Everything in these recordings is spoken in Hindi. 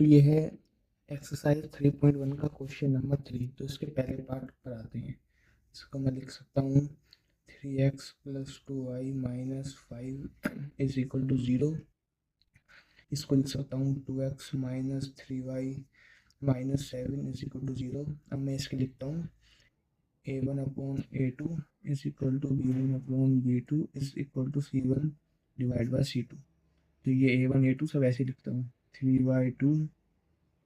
तो ये है एक्सरसाइज 3.1 का क्वेश्चन नंबर 3। तो इसके पहले पार्ट पर आते हैं। इसको मैं लिख सकता हूँ 3x + 2y - 5 is equal to 0। इसको लिख सकता हूँ 2x - 3y - 7 is equal to 0। अब मैं इसके लिखता हूँ a1/a2 is equal to b1/b2 is equal to c1/c2। तो ये a1 a2 सब ऐसे लिखता हूँ 3y2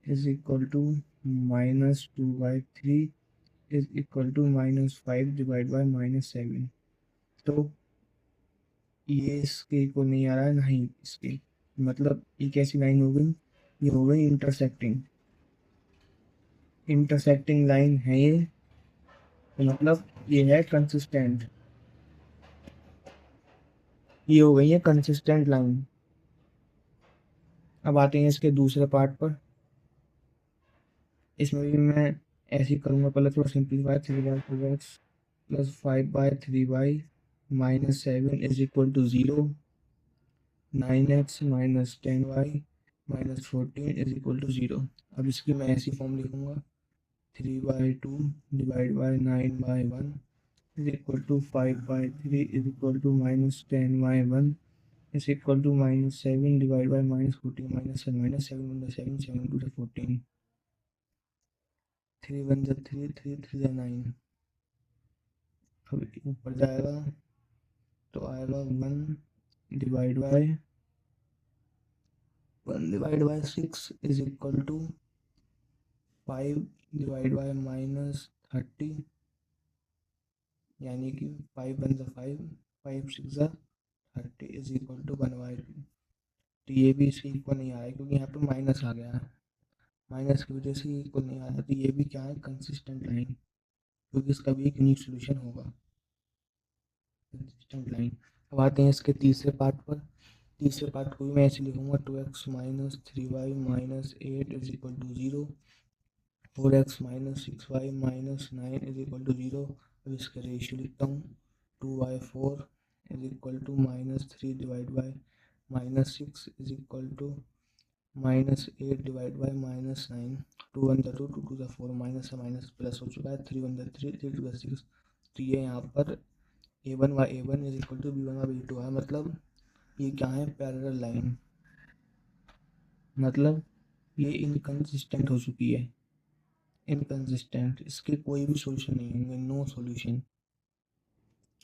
is equal to -2y3 is equal to -5/-7। तो ये इसके इक्वल नहीं आ रहा है, नहीं इसके, मतलब ये कैसी लाइन हो गई, ये हो गई इंटरसेक्टिंग लाइन है ये, तो मतलब ये है कंसिस्टेंट, ये हो गई है कंसिस्टेंट लाइन। अब आते हैं इसके दूसरे पार्ट पर। इसमें भी मैं ऐसे ही करूँगा, पहले थोड़ा simplify 3y2x + 5/3y - 7 is equal to 0। 9x - 10y - 14 is equal to 0। अब इसकी मैं ऐसी फॉर्म लिखूँगा 3/2 / 9/1 is equal to 5/3 is equal to -10y1 is equal to -7 / -14 -7 7 7 7 2 14 3 1 3 3 3 9। अब ऊपर जाएगा तो आएगा 1/6 इज इक्वल टू 5/-30, यानी कि 5 1 5 5 6 30 इज इक्वल टू 1/2। तो ये भी इसके इक्वल नहीं आ रहा है क्योंकि यहाँ पे माइनस आ गया है, माइनस की वजह से इक्वल नहीं आ रहा। तो ये भी क्या है, कंसिस्टेंट लाइन, क्योंकि इसका भी एक यूनिक सोल्यूशन होगा, कंसिस्टेंट लाइन। अब आते हैं इसके तीसरे पार्ट पर। तीसरे पार्ट को भी मैं ऐसे लिखूंगा 2x - 3y - 8 is equal to 0। 4x - 6y - 9 is equal to 0। अब इसका रेशियो लिखता हूँ 2/4 is equal to -3/-6 is equal to -8/-9। 2 1 2 2 2 4 minus से माइनस प्लस हो चुका है, 3 1 3 3 2 6। तो ये यहाँ पर a1/a1 is equal to b1/b2 है, मतलब ये क्या है, पैरेलल लाइन, मतलब ये इनकंसिस्टेंट हो चुकी है, इनकंसिस्टेंट, इसके कोई भी सॉल्यूशन नहीं होंगे, नो सॉल्यूशन।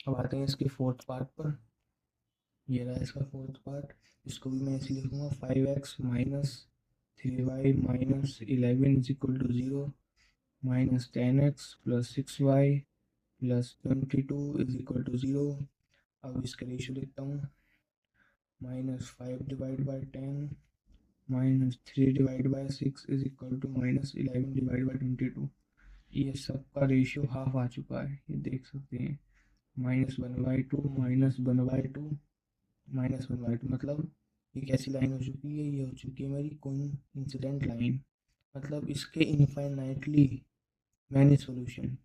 अब आते हैं इसके फोर्थ पार्ट पर। ये रहा इसका फोर्थ पार्ट। इसको भी मैं ऐसे लिखूंगा 5x - 3y - 11 is equal to 0। -10x + 6y + 22 is equal to 0। अब इसका रेशियो लिखता हूँ -5/10 -3/6 इज इक्वल टू -11/22। ये सबका रेशियो हाफ आ चुका है, ये देख सकते हैं, -1/2 -1/2 -1/2। मतलब ये कैसी लाइन हो चुकी है, ये हो चुकी है मेरी कोइंसिडेंट लाइन, मतलब इसके इनफाइनाइटली मैनी सॉल्यूशन।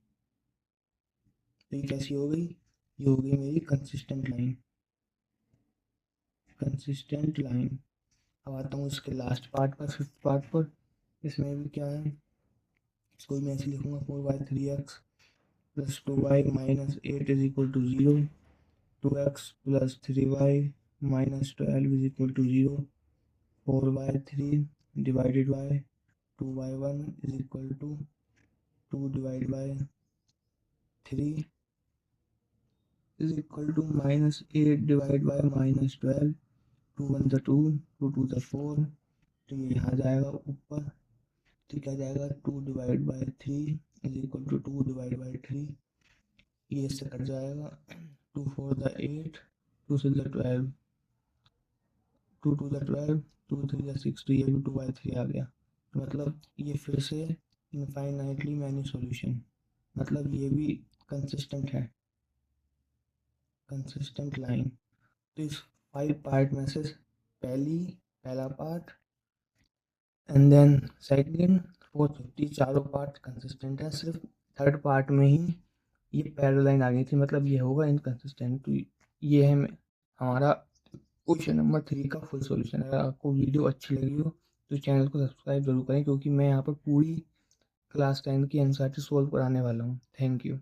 तो ये कैसी हो गई, ये हो गई मेरी कंसिस्टेंट लाइन, कंसिस्टेंट लाइन। अब आता हूँ इसके लास्ट पार्ट पर, फिफ्थ पार्ट पर। इसमें भी क्या है, इसको मैं ऐसे लिखूंगा 4/3x + 2y - 8 is equal to 0। 2x + 3y - 12 is equal to 0। 4/3 divided by 2/1 is equal to 2/3 is equal to -8 divide by -12। 2 1 2 2 2 4। तो ये यहाँ जाएगा ऊपर, तो क्या जाएगा 2/3 इज इक्वल टू 2/3। ये इससे कट जाएगा, 2 4 8 2 6 12 2 2 12 2 3 6। तो ये भी 2/3 आ गया। तो मतलब ये फिर से इनफाइनाइटली मैनी सॉल्यूशन, मतलब ये भी कंसिस्टेंट है, कंसिस्टेंट लाइन। तो इस 5 पार्ट में से पहला part and then second, fourth, fifth, चारों पार्ट कंसिस्टेंट है। सिर्फ थर्ड पार्ट में ही ये पैरेलल लाइन आ गई थी, मतलब ये होगा इनकंसिस्टेंट। तो ये है हमारा क्वेश्चन नंबर 3 का फुल सॉल्यूशन। अगर आपको वीडियो अच्छी लगी हो तो चैनल को सब्सक्राइब जरूर करें, क्योंकि मैं यहाँ पर पूरी क्लास 10 की एनसीईआरटी सोल्व कराने वाला हूँ। Thank you.